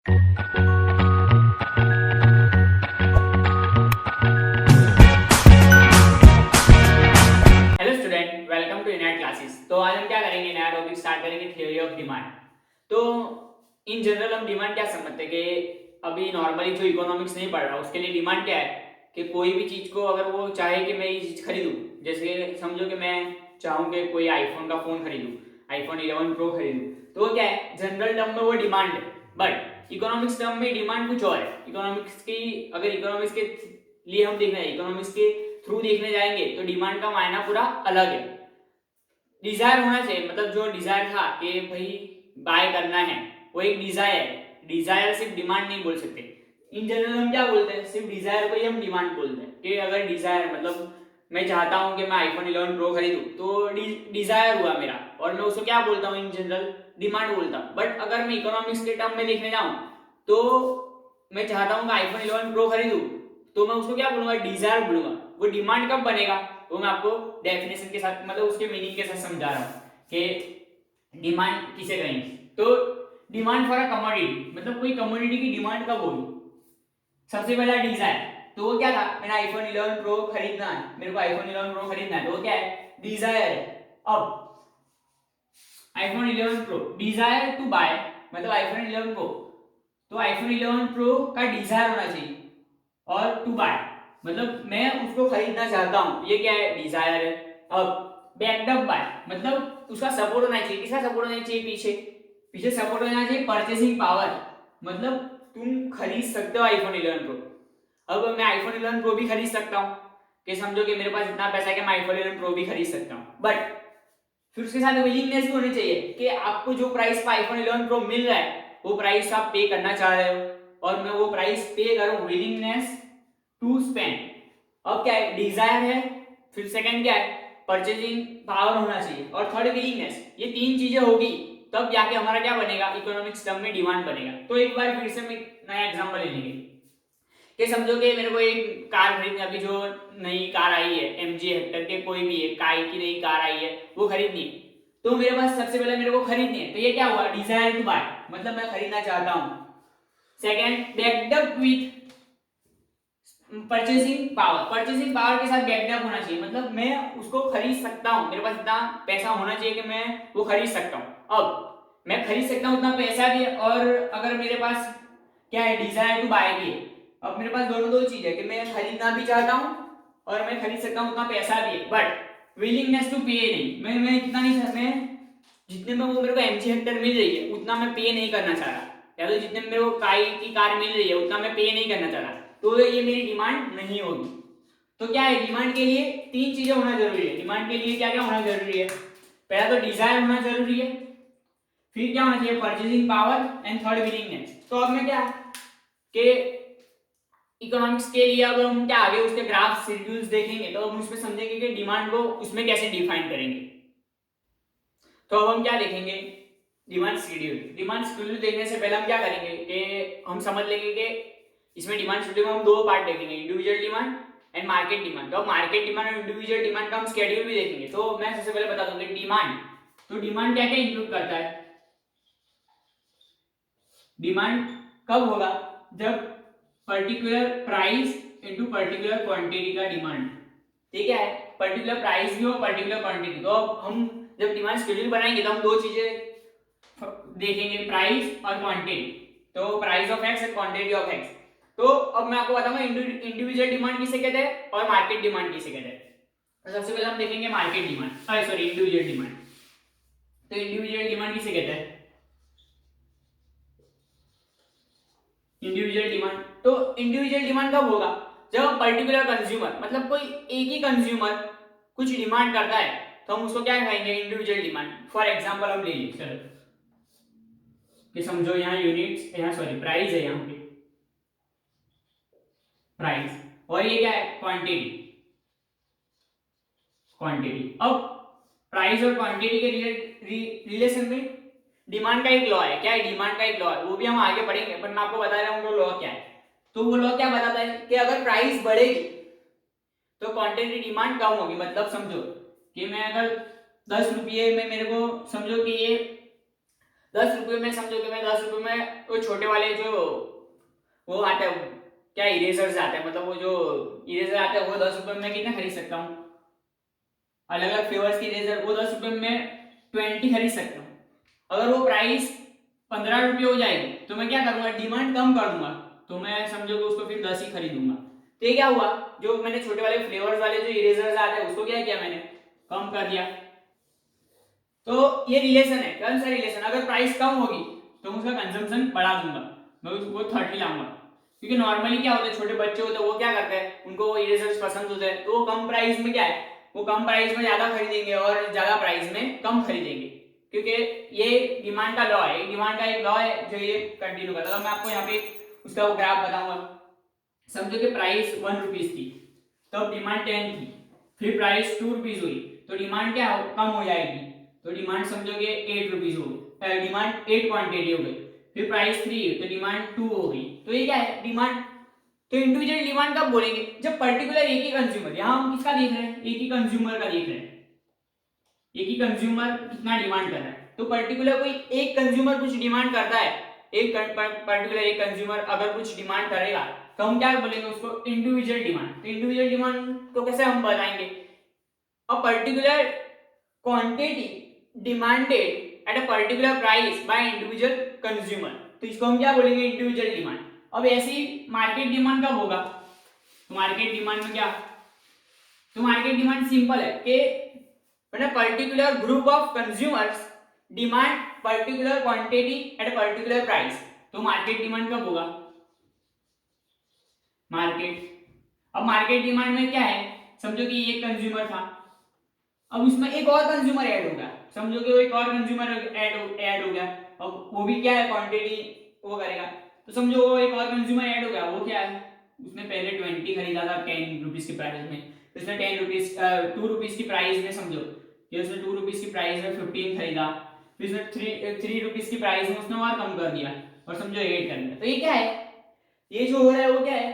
Hello student, welcome to इनएट classes. तो आज हम क्या करेंगे, नया टॉपिक स्टार्ट करेंगे, थ्योरी ऑफ डिमांड। तो इन जनरल हम डिमांड क्या समझते हैं कि अभी नॉर्मली जो इकोनॉमिक्स नहीं पढ़ रहा उसके लिए डिमांड क्या है कि कोई भी चीज़ को अगर वो चाहे कि मैं ये चीज़ खरीदूँ, जैसे समझो कि मैं चाहूँ कि कोई आईफोन का फ़ोन खरीदूँ, आईफोन 11 प्रो खरीदूँ, तो वो क्या है, जनरल टर्म में वो डिमांड है। बट इकोनॉमिक्स टर्म में डिमांड कुछ और है। इकोनॉमिक्स की अगर इकोनॉमिक्स के लिए हम देखना है, इकोनॉमिक्स के थ्रू देखने जाएंगे तो डिमांड का मायना पूरा अलग है। डिजायर होना चाहिए, मतलब जो डिजायर था कि भाई बाय करना है, वो एक डिजायर है। डिजायर सिर्फ डिमांड नहीं बोल सकते। इन जनरल हम क्या बोलते हैं, सिर्फ डिजायर को ही हम डिमांड बोलते हैं कि अगर डिजायर मतलब मैं चाहता हूं कि मैं आईफोन 11 प्रो खरीदूं, तो डिजायर हुआ मेरा, और मैं उसको क्या बोलता हूं, इन जनरल डिमांड बोलता हूं। बट अगर मैं इकोनॉमिक्स के टर्म में देखने जाऊं तो मैं चाहता हूं कि आईफोन 11 प्रो खरीदूं, तो मैं उसको क्या बोलूंगा, डिजायर बोलूंगा। वो डिमांड कब बनेगा, वो मैं आपको डेफिनेशन के साथ, मतलब उसके मीनिंग के साथ समझा रहा हूँ कि डिमांड किसे कहेंगे। तो डिमांड फॉर अ कमोडिटी, मतलब कोई कमोडिटी की डिमांड कब होगी। सबसे पहला डिजायर, तो वो क्या था, मैंने आईफोन 11 प्रो खरीदना है, मेरे को आईफोन 11 प्रो खरीदना है, तो वो क्या है, डिजायर है। अब iPhone 11 pro desire to buy, मतलब आईफोन 11 प्रो, तो आईफोन 11 प्रो का डिजायर होना चाहिए, और टू बाय मतलब मैं उसको खरीदना चाहता हूं, ये क्या है, डिजायर है। अब बैक्ड अप बाय, मतलब उसका सपोर्ट होना चाहिए। किसका सपोर्ट होना चाहिए, पीछे पीछे सपोर्ट होना चाहिए, परचेसिंग पावर, मतलब तुम खरीद सकते हो आईफोन 11 प्रो। अब मैं आईफोन 11 प्रो भी खरीद सकता हूँ, कि समझो कि मेरे पास इतना पैसा है कि मैं आईफोन 11 प्रो भी खरीद सकता हूँ, बट फिर उसके साथ विलिंगनेस भी होनी चाहिए कि आपको जो प्राइस पर आईफोन 11 प्रो मिल रहा है वो प्राइस आप पे करना चाह रहे हो, और मैं वो प्राइस पे करूं, विलिंगनेस टू स्पेंड। अब क्या है, डिजायर है, फिर सेकंड क्या है, परचेजिंग पावर होना चाहिए, और थर्ड विलिंगनेस। ये तीन चीजें होगी तब जाके हमारा क्या बनेगा, इकोनॉमिक्स टर्म में डिमांड बनेगा। तो एक बार फिर से हम एक नया एग्जांपल ले लेंगे कि समझो कि मेरे को एक कार खरीदनी, अभी जो नई कार आई है एमजी हेक्टर के, कोई भी है काय की नई कार आई है, वो खरीदनी है। तो मेरे पास सबसे पहले मेरे को खरीदनी है, तो ये क्या हुआ, डिजायर टू बाय, मतलब मैं खरीदना चाहता हूं। Second, backed up with purchasing power, purchasing power के साथ बैक्ड अप होना चाहिए, मतलब मैं उसको खरीद सकता हूं, मेरे पास इतना पैसा होना चाहिए कि मैं वो खरीद सकता हूं। अब मैं खरीद सकता हूं, उतना पैसा भी है, और अगर मेरे पास क्या है, डिजायर टू बाय भी है। अब मेरे पास दोनों दो चीज है कि मैं खरीदना भी चाहता हूं और मैं खरीद सकता हूं, उतना पैसा भी है, बट विलिंगनेस टू पे नहीं, मैं इतना नहीं, मैं जितने में वो मेरे को एमजी हेक्टर मिल रही है उतना मैं पे नहीं करना चाह रहा, या तो जितने में मेरे को काई की कार मिल रही है उतना मैं पे नहीं करना चाह रहा, तो ये मेरी डिमांड नहीं होगी। तो क्या है, डिमांड के लिए तीन चीजें होना जरूरी है। डिमांड के लिए क्या क्या होना जरूरी है, पहला तो डिजायर होना जरूरी है, फिर क्या होना चाहिए, purchasing power, and third willingness. तो अब मैं क्या कि इकोनॉमिक्स के लिए अब हम क्या आगे उसके ग्राफ शेड्यूल्स देखेंगे, तो हम उसमें समझेंगे कि डिमांड को उसमें कैसे डिफाइन करेंगे। तो अब हम क्या देखेंगे, डिमांड शेड्यूल। डिमांड शेड्यूल देखने से पहले हम क्या करेंगे कि हम समझ लेंगे कि इसमें डिमांड शेड्यूल में हम दो पार्ट देखेंगे, individual demand and market demand. तो मार्केट डिमांड और इंडिविजुअल डिमांड का हम शेड्यूल भी देखेंगे। तो मैं सबसे पहले बता दूं कि डिमांड, तो डिमांड क्या क्या इंक्लूड करता है। डिमांड कब होगा, जब particular price into particular quantity का डिमांड, ठीक है, पर्टिकुलर प्राइस भी हो, पर्टिकुलर क्वांटिटी। तो अब हम जब डिमांड शेड्यूल बनाएंगे तो हम दो चीजें देखेंगे, प्राइस और क्वांटिटी। तो price of x and quantity of x. तो अब मैं आपको बताऊंगा इंडिविजुअल डिमांड किसे कहते हैं और मार्केट डिमांड किसे कहते हैं। तो सबसे पहले हम देखेंगे market demand, sorry individual demand. तो इंडिविजुअल डिमांड किसे कहते हैं, इंडिविजुअल डिमांड। तो इंडिविजुअल डिमांड कब होगा, जब पर्टिकुलर कंज्यूमर, मतलब कोई एक ही कंज्यूमर कुछ डिमांड करता है, तो हम उसको क्या कहेंगे, इंडिविजुअल डिमांड। फॉर एग्जांपल हम ले लीजिए, चलो कि समझो यहाँ यूनिट्स, यहाँ सॉरी प्राइस है, यहाँ पे प्राइस, और ये क्या है, क्वांटिटी। क्वांटिटी, अब प्राइस और क्वांटिटी के रिलेशन में डिमांड का एक लॉ है। क्या है, डिमांड का एक लॉ है, वो भी हम आगे पढ़ेंगे, पर मैं आपको बता रहा हूँ वो लॉ क्या है। तो वो लॉ क्या बताता है कि अगर प्राइस बढ़ेगी तो क्वांटिटी डिमांड कम होगी। मतलब समझो कि मैं अगर 10 रुपये में, मेरे को समझो कि ये 10 रुपये में समझो कि मैं 10 रुपये में वो छोटे वाले जो वो आते हैं, क्या इरेजर्स आते हैं, मतलब वो जो इरेजर आते हैं वो 10 रुपये में कितना खरीद सकता हूँ, अलग अलग फ्लेवर्स की इरेजर, वो 10 रुपये में 20 खरीद सकता हूँ। अगर वो प्राइस 15 रुपये हो जाएगी तो मैं क्या करूंगा, डिमांड कम कर दूंगा, तो मैं समझो कि उसको फिर 10 ही खरीदूंगा। तो ये क्या हुआ, जो मैंने छोटे वाले फ्लेवर्स वाले जो इरेजर्स आते हैं उसको क्या किया मैंने, कम कर दिया। तो ये रिलेशन है, कौन सा रिलेशन, अगर प्राइस कम होगी तो मैं उसका कंजम्पशन बढ़ा दूंगा, मैं उसको 30 लाऊंगा। क्योंकि नॉर्मली क्या होता है, छोटे बच्चे होते हैं वो क्या करते हैं, उनको वो इरेजर्स पसंद होते हैं, तो वो कम प्राइस में क्या है, वो कम प्राइस में ज्यादा खरीदेंगे और ज्यादा प्राइस में कम खरीदेंगे, क्योंकि ये डिमांड का लॉ है, डिमांड का एक लॉ है जो ये कंटिन्यू करता है। मैं आपको यहाँ पे उसका वो ग्राफ बताऊंगा। समझो कि प्राइस 1 रुपीज थी, तब डिमांड 10 थी, फिर प्राइस 2 रुपीज हुई, तो डिमांड क्या कम हो जाएगी, तो डिमांड समझो कि 8 रुपीज हो गई, डिमांड 8 क्वांटिटी हो गई, फिर प्राइस 3 तो डिमांड 2 हो गई। तो ये क्या है, डिमांड। तो इंडिविजुअल डिमांड कब बोलेंगे, जब पर्टिकुलर एक ही कंज्यूमर, यहाँ हम किसका देख रहे हैं, एक ही कंज्यूमर का देख रहे हैं, एक ही कंज्यूमर कितना डिमांड कर रहा है। तो पर्टिकुलर कोई एक कंज्यूमर कुछ डिमांड करता है, एक पर्टिकुलर एक कंज्यूमर अगर कुछ डिमांड करेगा तो हम क्या बोलेंगे उसको, इंडिविजुअल डिमांड। तो इंडिविजुअल डिमांड को कैसे हम बताएंगे, a particular quantity demanded at a particular price by individual consumer, तो इसको हम क्या बोलेंगे, इंडिविजुअल डिमांड। अब ऐसी मार्केट डिमांड कब होगा, तो मार्केट डिमांड में क्या, तो मार्केट डिमांड सिंपल है कि when a particular group of consumers demand particular quantity at a particular price, तो मार्केट डिमांड कब होगा, मार्केट। अब मार्केट डिमांड में क्या है, समझो कि एक कंज्यूमर था, अब उसमें एक और कंज्यूमर ऐड हो गया, समझो कि वो एक और कंज्यूमर ऐड हो गया, अब वो भी क्या है, क्वांटिटी वो करेगा, तो समझो वो एक और कंज्यूमर ऐड हो गया, वो क्या है, उसने पहले 20 खरीदा था 10 रुपीज की प्राइस में, तो उसने 10 रुपीज 2 रुपीज की प्राइस में, समझो कि उसने 2 रुपीज की प्राइस में 15 खरीदा, फिर उसने 3 रुपीज की प्राइस में उसने और कम कर दिया और समझो 8 कर दिया। तो ये क्या है, ये जो हो रहा है वो क्या है,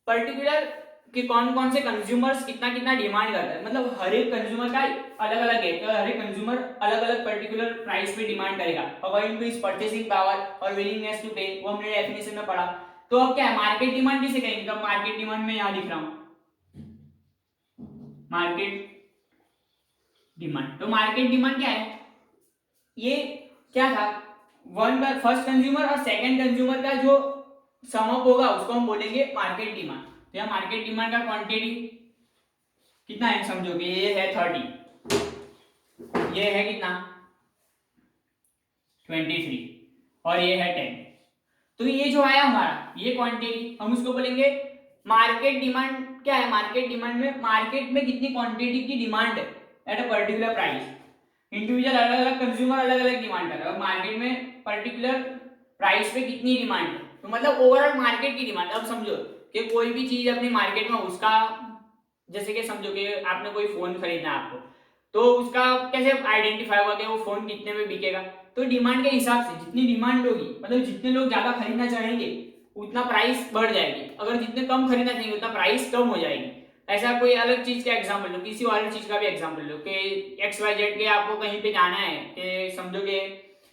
पर्टिकुलर कि कौन कौन से कंज्यूमर्स कितना कितना डिमांड करता है, मतलब हर एक कंज्यूमर का अलग अलग है, तो हर एक कंज्यूमर अलग अलग पर्टिकुलर प्राइस पे डिमांड करेगा according to his purchasing power और विलिंगनेस टू पे, वो हमने डेफिनेशन में पढ़ा। तो अब क्या है, मार्केट डिमांड किसे कहेंगे, तो मार्केट डिमांड में यहां लिख रहा हूं, मार्केट डिमांड। तो मार्केट डिमांड क्या है, ये क्या था, वन का फर्स्ट कंज्यूमर और सेकंड कंज्यूमर का जो सम अप होगा उसको हम बोलेंगे मार्केट डिमांड। तो यहाँ मार्केट डिमांड का क्वांटिटी कितना है, समझो कि ये है 30, ये है कितना 23 और ये है 10, तो ये जो आया हमारा ये क्वांटिटी हम उसको बोलेंगे मार्केट डिमांड। क्या है मार्केट डिमांड में, मार्केट में कितनी क्वांटिटी की डिमांड है at a particular price, individual अलग अलग कंज्यूमर अलग अलग डिमांड कर रहा है और मार्केट में पर्टिकुलर प्राइस पे कितनी डिमांड है, तो मतलब ओवरऑल मार्केट की डिमांड। अब समझो कि कोई भी चीज अपनी मार्केट में उसका, जैसे कि समझो कि आपने कोई फोन खरीदना है आपको, तो उसका कैसे आइडेंटिफाई होगा कि वो फोन कितने में बिकेगा, तो डिमांड के हिसाब से, जितनी डिमांड होगी मतलब जितने लोग ज्यादा खरीदना चाहेंगे उतना प्राइस बढ़ जाएगी, अगर जितने कम खरीदना चाहेंगे उतना प्राइस कम हो जाएगी। ऐसा कोई अलग चीज का एग्जांपल लो, किसी और चीज का भी एग्जांपल लो कि XYZ के आपको कहीं पे जाना है, कि समझो कि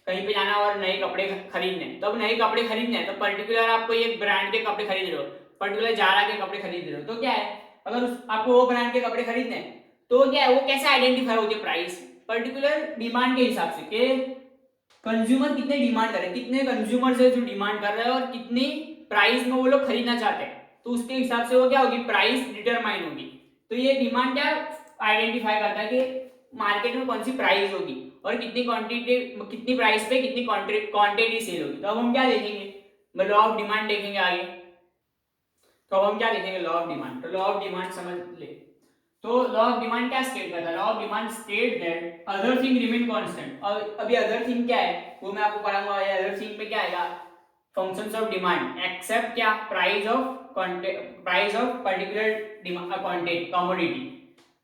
कहीं पे जाना है और नए कपड़े खरीदने, तो अब नए कपड़े खरीदने हैं तो पर्टिकुलर आपको एक ब्रांड के कपड़े खरीद रहे हो, पर्टिकुलर जारा के कपड़े खरीद रहे हो, तो क्या है अगर आपको वो ब्रांड के कपड़े खरीदने हैं तो क्या है वो कैसे आइडेंटिफाई होती है प्राइस, पर्टिकुलर डिमांड के हिसाब से कि कंज्यूमर कितने डिमांड कर रहे हैं, कितने कंज्यूमर है जो डिमांड कर रहे हैं और कितनी प्राइस में वो लोग खरीदना चाहते हैं, तो उसके हिसाब से वो क्या होगी, प्राइस डिटरमाइन होगी। तो ये डिमांड क्या आइडेंटिफाई करता है कि मार्केट में कौन सी प्राइस होगी और कितनी क्वांटिटी, कितनी प्राइस पे कितनी क्वांटिटी सेल होगी। तो अब हम क्या देखेंगे, लॉ ऑफ डिमांड देखेंगे आगे। तो अब हम क्या देखेंगे, लॉ ऑफ डिमांड। तो लॉ ऑफ डिमांड समझ ले, तो लॉ ऑफ डिमांड क्या स्टेट करता है, law of demand state that other thing remain constant. और अभी अदर थिंग क्या है वो मैं आपको पढ़ाऊंगा, ये अदर थिंग में क्या आएगा, फंक्शंस ऑफ डिमांड एक्सेप्ट क्या, price of particular quantity commodity.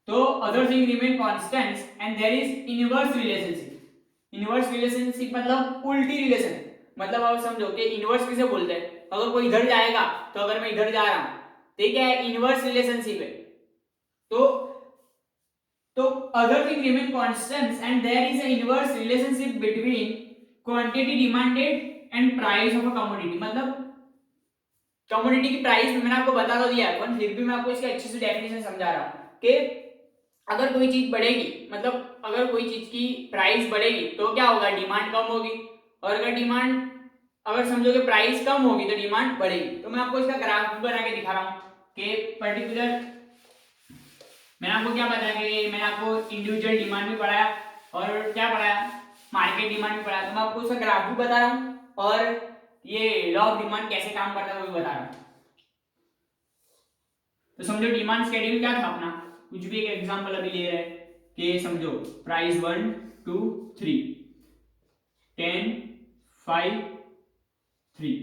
तो other thing remain constants and there is inverse relationship. Inverse relationship मतलब उल्टी रिलेशन, मतलब आप समझो कि इनवर्स किसे बोलते हैं, अगर कोई इधर जाएगा तो अगर मैं इधर जा रहा हूं तो क्या है, इनवर्स रिलेशनशिप है। तो other thing remain constants and there is an inverse relationship between quantity demanded and price of a commodity, मतलब कमोडिटी की प्राइस मैंने आपको बता तो दिया है, पर फिर भी मैं आपको इसका अच्छे से डेफिनेशन समझा रहा हूँ कि अगर कोई चीज बढ़ेगी, मतलब अगर कोई चीज की प्राइस बढ़ेगी तो क्या होगा, डिमांड कम होगी, और अगर समझो कि प्राइस कम होगी तो डिमांड बढ़ेगी। तो मैं आपको इसका ग्राफ बना के दिखा रहा हूँ कि पर्टिकुलर, मैंने आपको क्या बताया कि मैंने आपको इंडिविजुअल डिमांड भी पढ़ाया और क्या पढ़ाया, मार्केट डिमांड भी पढ़ाया। तो मैं आपको उसका ग्राफ भी बता रहा हूँ और ये लॉ ऑफ डिमांड कैसे काम करता है वो भी बता रहा हूँ। तो समझो डिमांड शेड्यूल क्या था अपना, कुछ भी एक एग्जांपल अभी ले रहे हैं कि समझो प्राइस 1 2 3 10 5 3,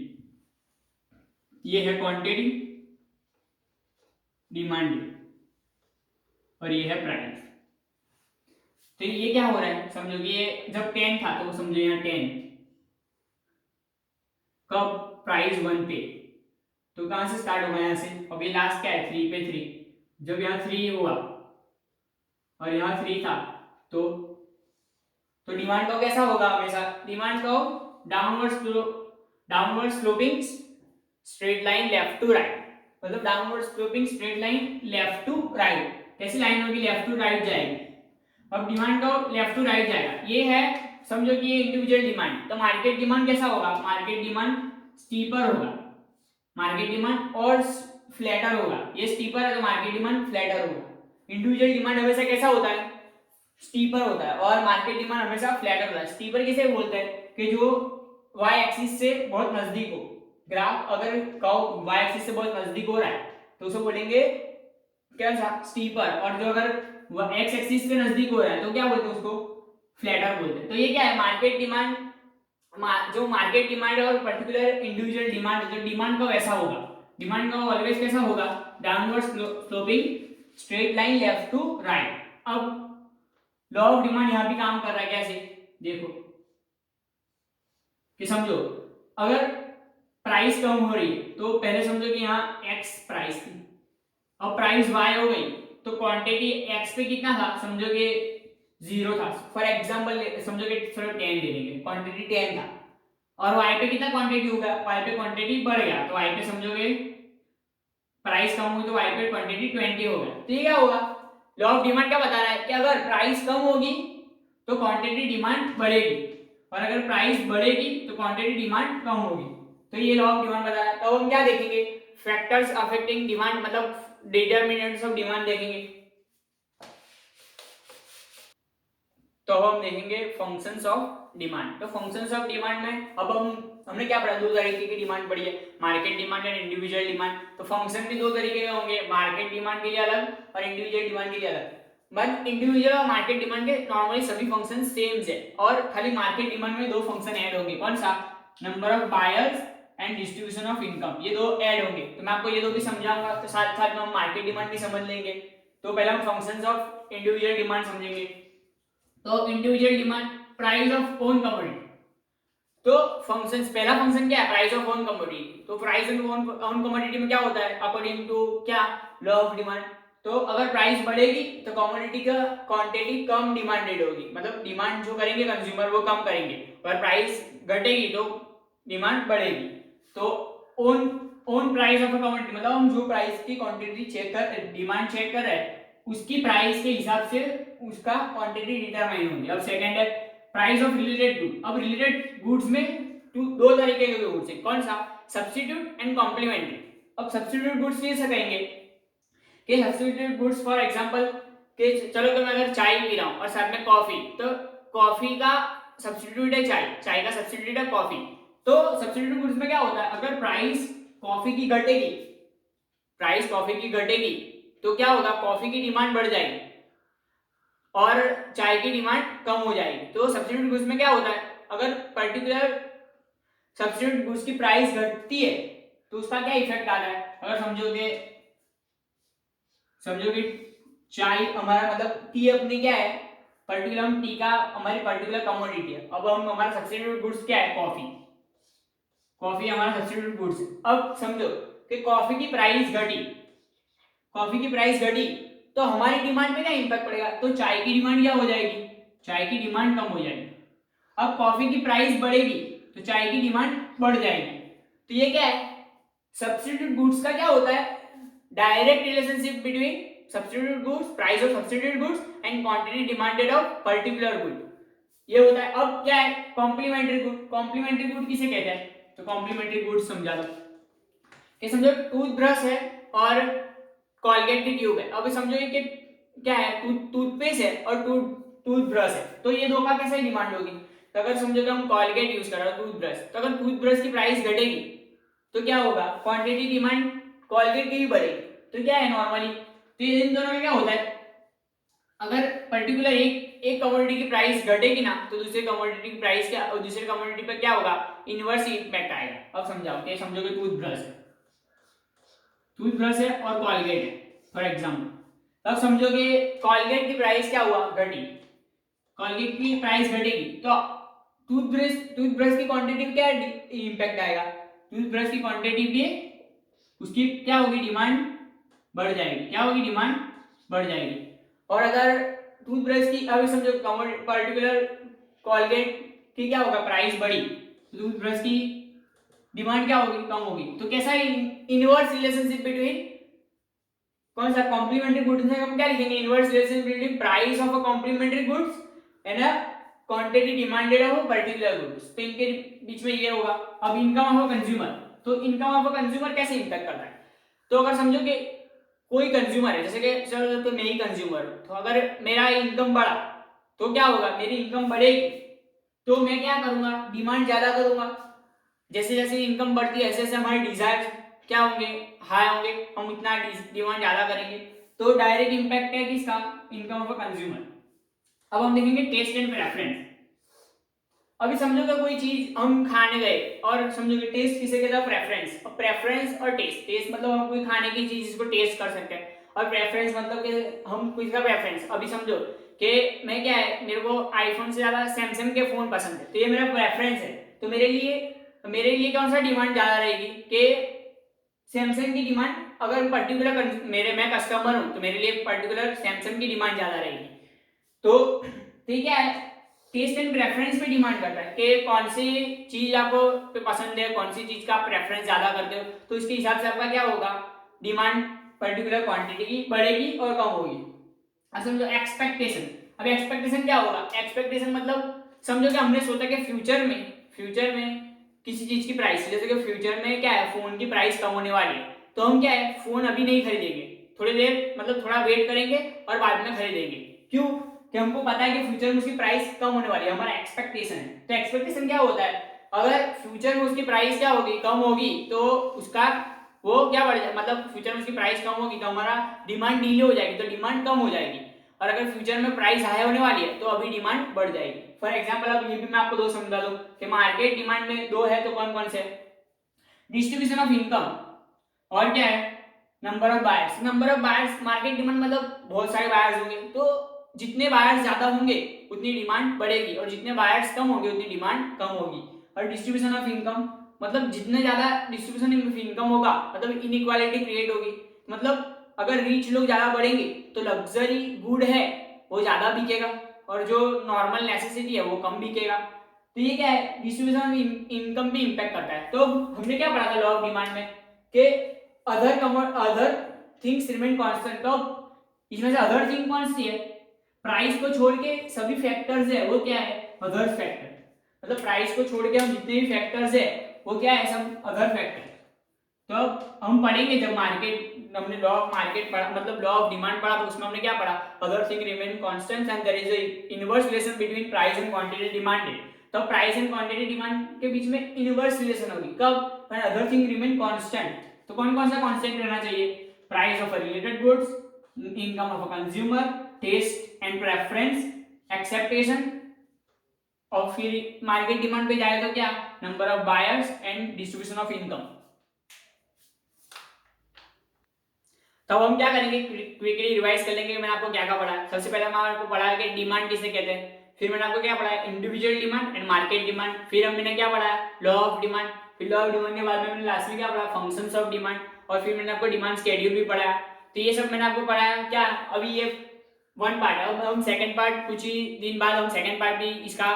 ये है क्वांटिटी डिमांड और ये है प्राइस। तो ये क्या हो रहा है, समझो कि ये जब 10 था तो समझो यहाँ 10 कब, प्राइस 1 पे, तो कहां से स्टार्ट होगा, यहाँ से। अब ये लास्ट क्या है, 3 पे 3, जब यहाँ 3 हुआ और यहाँ 3 था तो डिमांड का कैसा होगा, हमेशा डिमांड का downward sloping straight line left to right, मतलब downward sloping straight line left to right, कैसी लाइन होगी, लेफ्ट टू राइट जाएगी। अब डिमांड का लेफ्ट टू राइट जाएगा, ये है समझो कि ये इंडिविजुअल डिमांड। तो मार्केट डिमांड कैसा होगा, मार्केट डिमांड स्टीपर होगा, मार्केट डिमांड और फ्लैटर होगा, ये स्टीपर है तो मार्केट डिमांड फ्लैटर होगा। इंडिविजुअल डिमांड हमेशा कैसा होता है, स्टीपर होता है, और मार्केट डिमांड हमेशा फ्लैटर होता है। स्टीपर किसे बोलते हैं कि जो वाई एक्सिस से बहुत नजदीक हो, ग्राफ अगर कर्व वाई एक्सिस से बहुत नजदीक हो रहा है तो उसे बोलेंगे क्या, स्टीपर, और जो अगर एक्स एक्सिस से नजदीक हो रहा है तो क्या बोलते हैं उसको, फ्लैटर बोलते हैं। तो ये क्या है, मार्केट डिमांड, जो मार्केट डिमांड और पर्टिकुलर इंडिविजुअल डिमांड, जो डिमांड का वैसा होगा, डिमांड का ऑलवेज कैसा होगा, downward sloping straight line left to right. अब लॉ ऑफ डिमांड यहां भी काम कर रहा है, कैसे देखो कि समझो अगर प्राइस कम हो रही है तो पहले समझो कि यहाँ एक्स प्राइस थी, अब प्राइस वाई हो गई तो क्वांटिटी एक्स पे कितना था, समझो कि 0 था, फॉर एग्जांपल समझो कि चलो 10 ले लेंगे, क्वांटिटी 10 था, और वाई पे कितना क्वांटिटी होगा, वाई पे क्वांटिटी बढ़ गया, तो वाई पे समझोगे प्राइस कम हुई तो वाई पे क्वांटिटी 20 हो गया। तो ये क्या होगा, लॉ ऑफ डिमांड क्या बता रहा है कि अगर प्राइस कम होगी तो क्वांटिटी डिमांड बढ़ेगी, और अगर प्राइस बढ़ेगी तो क्वांटिटी डिमांड कम होगी। तो ये लॉ ऑफ डिमांड बता रहा है। तो हम क्या देखेंगे, फैक्टर्स अफेक्टिंग डिमांड, मतलब डिटरमिनेंट्स ऑफ डिमांड देखेंगे। तो हम देखेंगे फंक्शंस ऑफ डिमांड। तो फंक्शंस ऑफ डिमांड में अब हमने क्या पढ़ा, दो तरीके की डिमांड पढ़ी है, market demand and individual demand. तो फंक्शन भी दो तरीके के होंगे, मार्केट डिमांड के लिए अलग और इंडिविजुअल डिमांड के लिए अलग। बट इंडिविजुअल और मार्केट डिमांड के नॉर्मली सभी फंक्शन सेम है, और खाली मार्केट डिमांड में दो फंक्शन ऐड होंगे, कौन सा, number of buyers and distribution of income, ये दो ऐड होंगे। तो मैं आपको ये दो भी समझाऊंगा, तो साथ साथ में हम मार्केट डिमांड भी समझ लेंगे। तो पहले हम फंक्शंस ऑफ इंडिविजुअल डिमांड समझेंगे। तो individual demand, price of own commodity. तो फंक्शन, पहला फंक्शन क्या है, प्राइस ऑफ ओन कमोडिटी। तो प्राइस ऑफ ओन कमोडिटी में क्या होता है, अकॉर्डिंग टू क्या, लॉ ऑफ डिमांड। तो अगर प्राइस बढ़ेगी तो कमोडिटी का क्वांटिटी कम डिमांडेड होगी, मतलब डिमांड जो करेंगे कंज्यूमर वो कम करेंगे, और प्राइस घटेगी तो डिमांड बढ़ेगी। तो own price of a commodity, मतलब हम जो प्राइस की क्वांटिटी चेक कर, डिमांड चेक कर रहे हैं उसकी प्राइस के हिसाब से उसका क्वांटिटी डिटरमाइन होगी। अब सेकंड है प्राइस ऑफ रिलेटेड गुड। अब रिलेटेड गुड्स में दो तरीके के गुड्स हैं, कौन सा, सब्स्टिट्यूट एंड कॉम्प्लीमेंट्री। अब सब्स्टिट्यूट गुड्स कैसे कहेंगे कि सब्स्टिट्यूट गुड्स फॉर एग्जांपल कि चलो तो मैं अगर चाय पी रहा हूं और साथ में कॉफी, तो कॉफी का सब्स्टिट्यूट है चाय, चाय का सब्स्टिट्यूट है कॉफी। तो सब्स्टिट्यूट गुड्स में क्या होता है, अगर प्राइस कॉफी की घटेगी, प्राइस कॉफी की घटेगी तो क्या होगा, कॉफी की डिमांड बढ़ जाएगी और चाय की डिमांड कम हो जाएगी। तो सब्स्टिट्यूट गुड्स में क्या होता है, अगर पर्टिकुलर सब्स्टिट्यूट गुड्स की प्राइस घटती है तो उसका क्या इफेक्ट आता है। अगर समझो कि चाय हमारा मतलब टी अपनी क्या है, पर्टिकुलर हम टी का हमारी पर्टिकुलर कमोडिटी है। अब हम हमारा सब्स्टिट्यूट गुड्स क्या है, कॉफी, कॉफी हमारा सब्स्टिट्यूट गुड्स है। अब समझो कि कॉफी की प्राइस घटी, कॉफी की प्राइस घटी तो हमारी डिमांड पे क्या इंपैक्ट पड़ेगा, तो चाय की डिमांड क्या हो जाएगी, चाय की डिमांड कम हो जाएगी। अब कॉफी की प्राइस बढ़ेगी तो चाय की डिमांड बढ़ जाएगी। तो ये क्या है, सब्स्टिट्यूट गुड्स का क्या होता है, direct relationship between substitute goods, price of substitute goods and quantity demanded of particular good, ये होता है। अब क्या है कॉम्प्लीमेंट्री गुड, कॉम्प्लीमेंट्री गुड किसे कहते हैं, तो कॉम्प्लीमेंट्री गुड समझा दो कि समझो टूथब्रश है और कॉलगेट की ट्यूब है। अब समझो कि क्या है, टूथपेस्ट है और टूथब्रश है, तो ये दो का कैसे डिमांड होगी। तो अगर समझो कि हम कॉलगेट यूज कर रहे हैं टूथब्रश, तो अगर टूथब्रश की प्राइस घटेगी तो क्या होगा, क्वांटिटी डिमांड कॉलगेट की भी बढ़ेगी। तो क्या है नॉर्मली, तो इन दोनों में क्या होता है, अगर पर्टिकुलर एक कमोडिटी की प्राइस घटेगी ना तो दूसरे कमोडिटी की प्राइस क्या, और दूसरे कमोडिटी पर क्या होगा, इनवर्स इंपैक्ट आएगा। अब समझाओ कि समझो कि टूथब्रश है और कॉलगेट है फॉर एग्जांपल। अब समझो कि कॉलगेट की प्राइस क्या हुआ, घटी, कॉलगेट की प्राइस घटेगी तो टूथब्रश की क्वांटिटी पे क्या इंपैक्ट आएगा, टूथब्रश की क्वांटिटी पे उसकी क्या होगी, डिमांड बढ़ जाएगी। क्या होगी, डिमांड बढ़ जाएगी। और अगर टूथब्रश की अभी समझो पर्टिकुलर कॉलगेट की क्या होगा, प्राइस बढ़ी तो टूथब्रश की डिमांड क्या होगी, कम होगी। तो कैसा इनवर्स रिलेशनशिप बिटवीन कौन सा कॉम्प्लीमेंट्री गुड्स में हम क्या लिखेंगे, inverse relationship between price of a complementary goods and a quantity demanded of particular goods. तो इनके बीच में ये होगा। अब इनकम ऑफ अ कंज्यूमर, तो इनकम ऑफ अ कंज्यूमर कैसे इंपैक्ट करता है, तो अगर समझो कि कोई कंज्यूमर है, जैसे कि चलो तो मैं ही कंज्यूमर हूं, तो अगर मेरा इनकम बढ़ा तो क्या होगा, मेरी इनकम बढ़ेगी तो मैं क्या करूंगा, डिमांड ज्यादा करूंगा। जैसे जैसे इनकम बढ़ती है ऐसे ऐसे हमारे डिजायर क्या होंगे, हाई होंगे, हम इतना डिमांड ज्यादा करेंगे। तो डायरेक्ट इंपैक्ट है किसका, इनकम ऑफ अ कंज्यूमर। अब हम देखेंगे टेस्ट एंड प्रेफरेंस। अभी समझो कि कोई चीज हम खाने गए और समझो कि टेस्ट किसे कहता है, प्रेफरेंस। और प्रेफरेंस और टेस्ट, टेस्ट मतलब हम कोई खाने की चीज इसको टेस्ट कर सकते हैं, और प्रेफरेंस मतलब कि हम किसका प्रेफरेंस। अभी समझो कि मैं क्या है, मेरे को आईफोन से ज्यादा सैमसंग के फोन पसंद है, तो ये मेरा प्रेफरेंस है। तो मेरे लिए कौन सा डिमांड ज्यादा रहेगी कि सैमसंग की डिमांड। अगर पर्टिकुलर मैं कस्टमर हूं तो मेरे लिए पर्टिकुलर सैमसंग की डिमांड ज्यादा रहेगी। तो ठीक है, टेस्ट एंड प्रेफरेंस पे डिमांड करता है कि कौन सी चीज आपको पसंद है, कौन सी चीज का प्रेफरेंस ज्यादा करते हो, तो इसके हिसाब से आपका क्या होगा, डिमांड पर्टिकुलर क्वांटिटी की बढ़ेगी और कम होगी। अब समझो एक्सपेक्टेशन। अब एक्सपेक्टेशन क्या होगा, एक्सपेक्टेशन मतलब समझो कि हमने सोचा कि फ्यूचर में किसी चीज की प्राइस, जैसे कि फ्यूचर में क्या है, फोन की प्राइस कम होने वाली है, तो हम क्या है, फोन अभी नहीं खरीदेंगे, थोड़ी देर मतलब थोड़ा वेट करेंगे और बाद में खरीदेंगे। क्यों, कि हमको पता है कि फ्यूचर में उसकी प्राइस कम होने वाली है, हमारा एक्सपेक्टेशन है। तो एक्सपेक्टेशन क्या होता है, अगर फ्यूचर में उसकी प्राइस क्या होगी, कम होगी, तो उसका वो क्या बढ़ जाए, मतलब फ्यूचर में उसकी प्राइस कम होगी तो हमारा डिमांड डिले हो जाएगी, तो डिमांड कम हो जाएगी। और अगर फ्यूचर में प्राइस हाई होने वाली है तो अभी डिमांड बढ़ जाएगी। फॉर एग्जांपल अब ये भी मैं आपको दो समझा दूं कि मार्केट डिमांड में दो है, तो कौन कौन से, डिस्ट्रीब्यूशन ऑफ इनकम और क्या है, number of buyers. Number of buyers, market demand मतलब बहुत सारे बायर्स होंगे, तो जितने बायर्स ज्यादा होंगे उतनी डिमांड बढ़ेगी, और जितने बायर्स कम होंगे उतनी डिमांड कम होगी। और डिस्ट्रीब्यूशन ऑफ इनकम मतलब जितने ज्यादा डिस्ट्रीब्यूशन ऑफ इनकम होगा मतलब इनइक्वालिटी क्रिएट होगी। मतलब अगर रिच लोग ज्यादा बढ़ेंगे तो लग्जरी गुड है वो ज्यादा बिकेगा, और जो नॉर्मल नेसेसिटी है वो कम बिकेगा। तो ये क्या है, डिस्ट्रीब्यूशन ऑफ इनकम भी इंपैक्ट करता है। तो हमने क्या पढ़ा था लॉ ऑफ डिमांड में कि अदर थिंग्स रिमेन कांस्टेंट। तो इसमें से अदर थिंग कौन सी है, प्राइस को छोड़ के सभी फैक्टर्स है वो क्या है, अदर फैक्टर। मतलब प्राइस को छोड़ के हम जितने भी फैक्टर्स है वो क्या है, सब अदर फैक्टर। तो अब हम पढ़ेंगे जब मार्केट, हमने लॉ ऑफ मार्केट पढ़ा, मतलब लॉ ऑफ डिमांड पढ़ा, तो उसमें हमने क्या पढ़ा, other thing remain constant and there is a inverse relation between price and quantity demanded. तो प्राइस एंड क्वांटिटी डिमांड के बीच में इनवर्स रिलेशन होगी कब, when other thing remain constant. तो कौन कौन सा कांस्टेंट रहना चाहिए, price of a related goods, income of a consumer, taste and preference, expectation. और फिर मार्केट डिमांड पे जाए तो क्या, number of buyers and distribution of income. तो अब हम क्या करेंगे, क्विकली रिवाइज कर लेंगे। मैंने आपको क्या क्या पढ़ा। सबसे पहले मैंने आपको पढ़ा कि डिमांड किसे कहते हैं, फिर मैंने आपको क्या पढ़ा, individual demand and market demand. फिर हमने क्या पढ़ा, लॉ ऑफ डिमांड। फिर लॉ ऑफ डिमांड के बाद में मैंने लास्ट में क्या पढ़ा, फंक्शंस ऑफ डिमांड। और फिर मैंने आपको डिमांड शेड्यूल भी पढ़ाया। तो ये सब मैंने आपको पढ़ाया क्या, अभी ये वन पार्ट है। अब हम सेकंड पार्ट कुछ ही दिन बाद हम सेकंड पार्ट भी इसका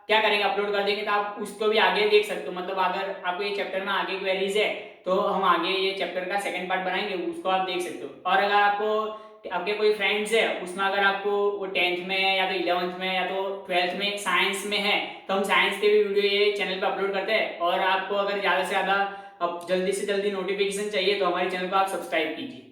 क्या करेंगे, अपलोड कर देंगे तो आप उसको भी आगे देख सकते हो। मतलब अगर आपको ये चैप्टर में आगे क्वेरीज है तो हम आगे ये चैप्टर का सेकंड पार्ट बनाएंगे, उसको आप देख सकते हो। और अगर आपको आपके कोई फ्रेंड्स है उसमें अगर आपको वो 10th में या तो 11th में या तो 12th में साइंस में है तो हम साइंस के भी वीडियो ये चैनल पे अपलोड करते हैं। और आपको अगर ज़्यादा से ज़्यादा अब जल्दी से जल्दी नोटिफिकेशन चाहिए तो हमारे चैनल को आप सब्सक्राइब कीजिए।